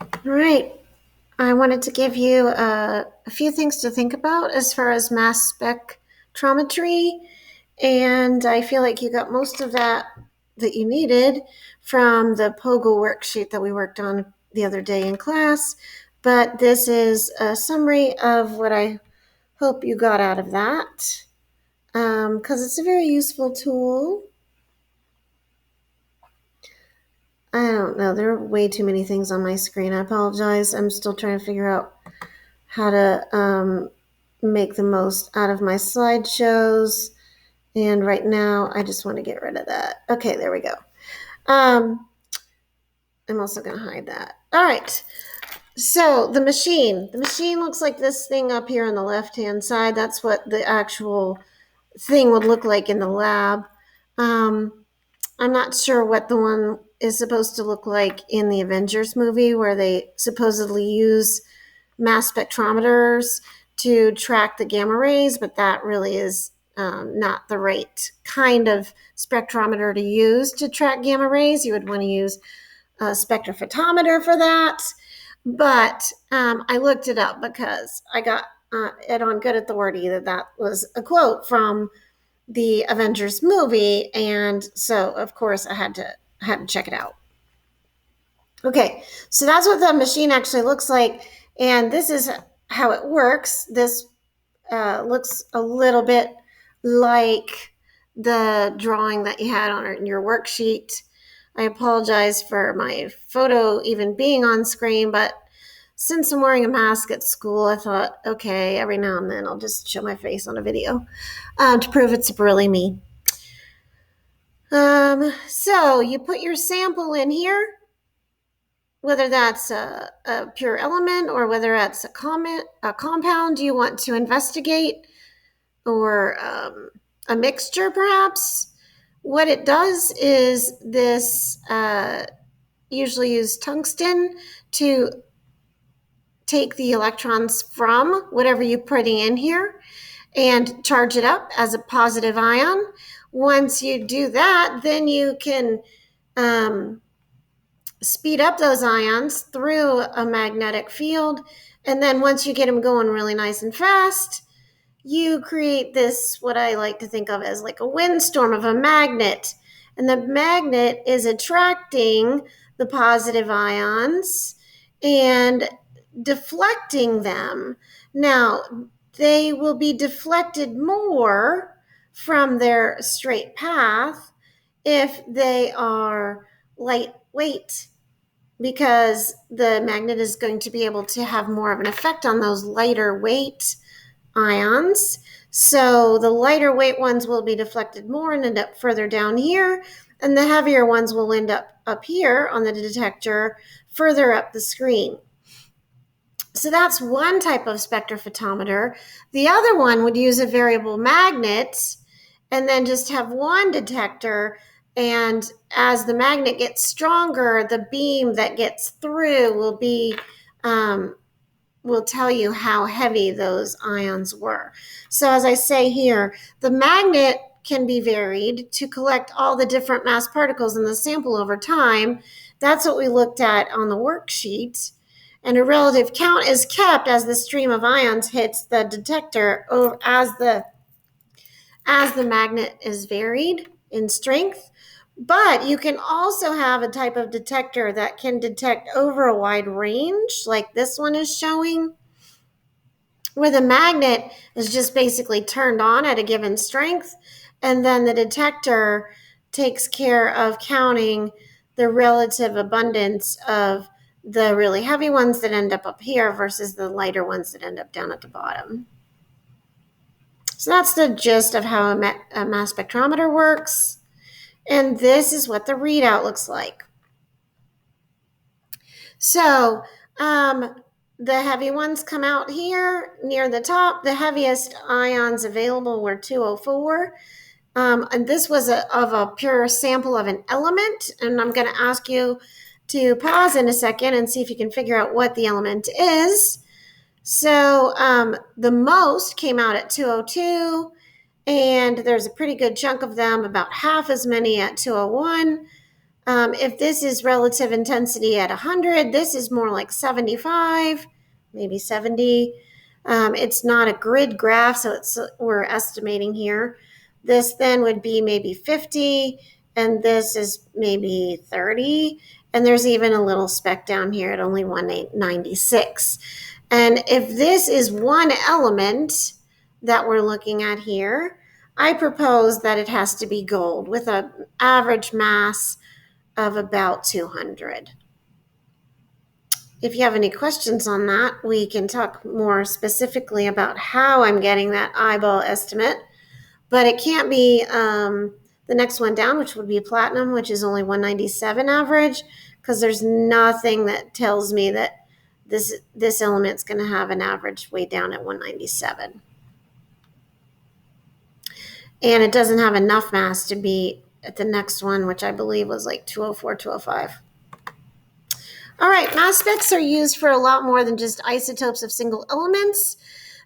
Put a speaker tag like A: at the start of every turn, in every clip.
A: All right. I wanted to give you a few things to think about as far as mass spectrometry, and I feel like you got most of that you needed from the POGO worksheet that we worked on the other day in class. But this is a summary of what I hope you got out of that, because it's a very useful tool. I don't know. There are way too many things on my screen. I apologize. I'm still trying to figure out how to make the most out of my slideshows. And right now, I just want to get rid of that. Okay, there we go. Um, I'm also going to hide that. All right. So the machine looks like this thing up here on the left-hand side. That's what the actual thing would look like in the lab. I'm not sure what the one is supposed to look like in the Avengers movie where they supposedly use mass spectrometers to track the gamma rays, but that really is not the right kind of spectrometer to use to track gamma rays. You would want to use a spectrophotometer for that. But I looked it up because I got it on good authority that was a quote from the Avengers movie, and so of course I had to check it out. Okay, so that's what the machine actually looks like, and this is how it works. This looks a little bit like the drawing that you had on your worksheet. I apologize for my photo even being on screen, but since I'm wearing a mask at school, I thought, okay, every now and then I'll just show my face on a video to prove it's really me. So you put your sample in here, whether that's a pure element or whether that's a compound you want to investigate, or a mixture perhaps. What it does is this usually use tungsten to take the electrons from whatever you're putting in here and charge it up as a positive ion. Once you do that, then you can speed up those ions through a magnetic field. And then once you get them going really nice and fast, you create this, what I like to think of as like a windstorm of a magnet. And the magnet is attracting the positive ions and deflecting them. Now, they will be deflected more from their straight path if they are lightweight, because the magnet is going to be able to have more of an effect on those lighter weight ions. So the lighter weight ones will be deflected more and end up further down here, and the heavier ones will end up here on the detector further up the screen. So that's one type of spectrophotometer. The other one would use a variable magnet and then just have one detector, and as the magnet gets stronger, the beam that gets through will tell you how heavy those ions were. So as I say here, the magnet can be varied to collect all the different mass particles in the sample over time. That's what we looked at on the worksheet. And a relative count is kept as the stream of ions hits the detector as the magnet is varied in strength. But you can also have a type of detector that can detect over a wide range, like this one is showing, where the magnet is just basically turned on at a given strength, and then the detector takes care of counting the relative abundance of the really heavy ones that end up here versus the lighter ones that end up down at the bottom. So that's the gist of how a mass spectrometer works. And this is what the readout looks like. So the heavy ones come out here near the top. The heaviest ions available were 204. And this was of a pure sample of an element. And I'm going to ask you to pause in a second and see if you can figure out what the element is. So the most came out at 202, and there's a pretty good chunk of them, about half as many at 201, If this is relative intensity at 100, this is more like 75, maybe 70. It's not a grid graph, so we're estimating here. This then would be maybe 50, and this is maybe 30. And there's even a little speck down here at only 196. And if this is one element that we're looking at here, I propose that it has to be gold with an average mass of about 200. If you have any questions on that, we can talk more specifically about how I'm getting that eyeball estimate. But it can't be the next one down, which would be platinum, which is only 197 average, because there's nothing that tells me that this element's going to have an average way down at 197. And it doesn't have enough mass to be at the next one, which I believe was like 204, 205. All right, mass specs are used for a lot more than just isotopes of single elements.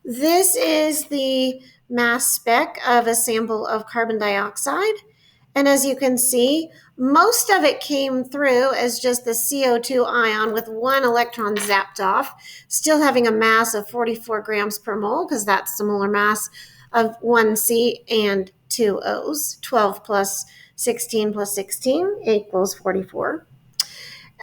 A: This is the mass spec of a sample of carbon dioxide. And as you can see, most of it came through as just the CO2 ion with one electron zapped off, still having a mass of 44 grams per mole, because that's the molar mass of one C and two O's. 12 plus 16 plus 16 equals 44.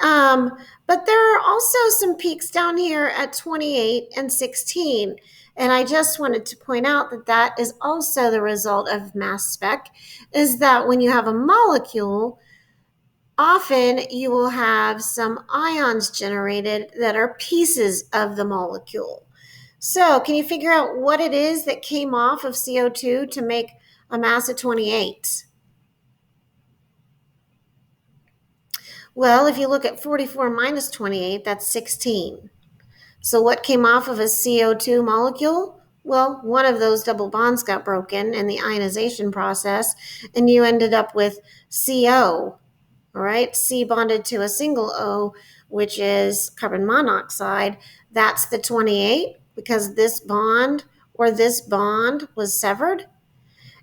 A: But there are also some peaks down here at 28 and 16. And I just wanted to point out that that is also the result of mass spec, is that when you have a molecule, often you will have some ions generated that are pieces of the molecule. So can you figure out what it is that came off of CO2 to make a mass of 28? Well, if you look at 44 minus 28, that's 16. So what came off of a CO2 molecule? Well, one of those double bonds got broken in the ionization process, and you ended up with CO. All right, C bonded to a single O, which is carbon monoxide. That's the 28 because this bond or this bond was severed.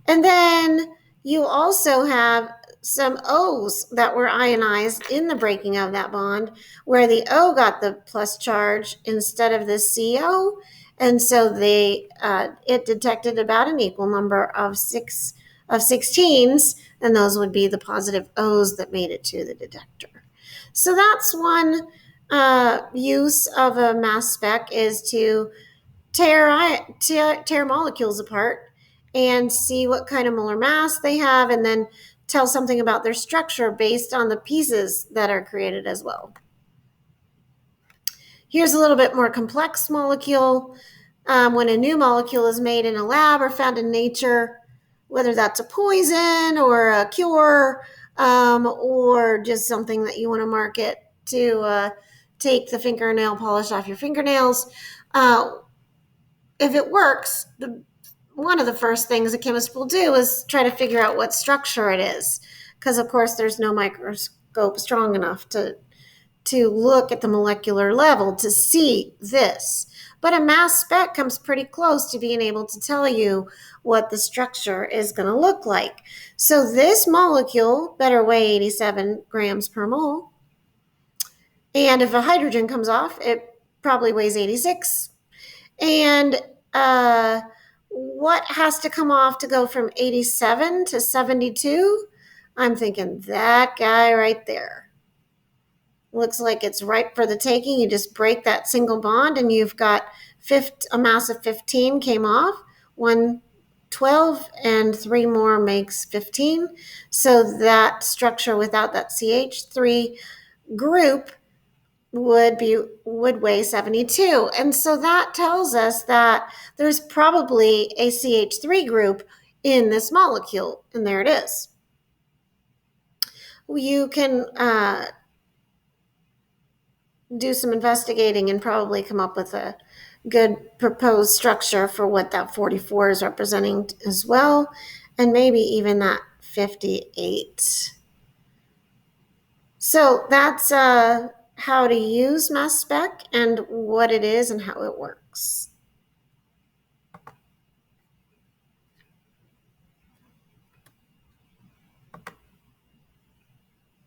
A: And then you also have some O's that were ionized in the breaking of that bond, where the O got the plus charge instead of the CO. And so it detected about an equal number of 16s, and those would be the positive O's that made it to the detector. So that's one use of a mass spec, is to tear molecules apart and see what kind of molar mass they have, and then tell something about their structure based on the pieces that are created as well. Here's a little bit more complex molecule. When a new molecule is made in a lab or found in nature, whether that's a poison or a cure, or just something that you want to market to take the fingernail polish off your fingernails, if it works, one of the first things a chemist will do is try to figure out what structure it is, because of course there's no microscope strong enough to look at the molecular level to see this. But a mass spec comes pretty close to being able to tell you what the structure is going to look like. So this molecule better weigh 87 grams per mole. And if a hydrogen comes off, it probably weighs 86. And what has to come off to go from 87 to 72? I'm thinking that guy right there. Looks like it's ripe for the taking. You just break that single bond and you've got a mass of 15 came off. 12 and 3 more makes 15. So that structure without that CH3 group would weigh 72. And so that tells us that there's probably a CH3 group in this molecule, and there it is. You can do some investigating and probably come up with a good proposed structure for what that 44 is representing as well, and maybe even that 58. So that's how to use mass spec and what it is and how it works.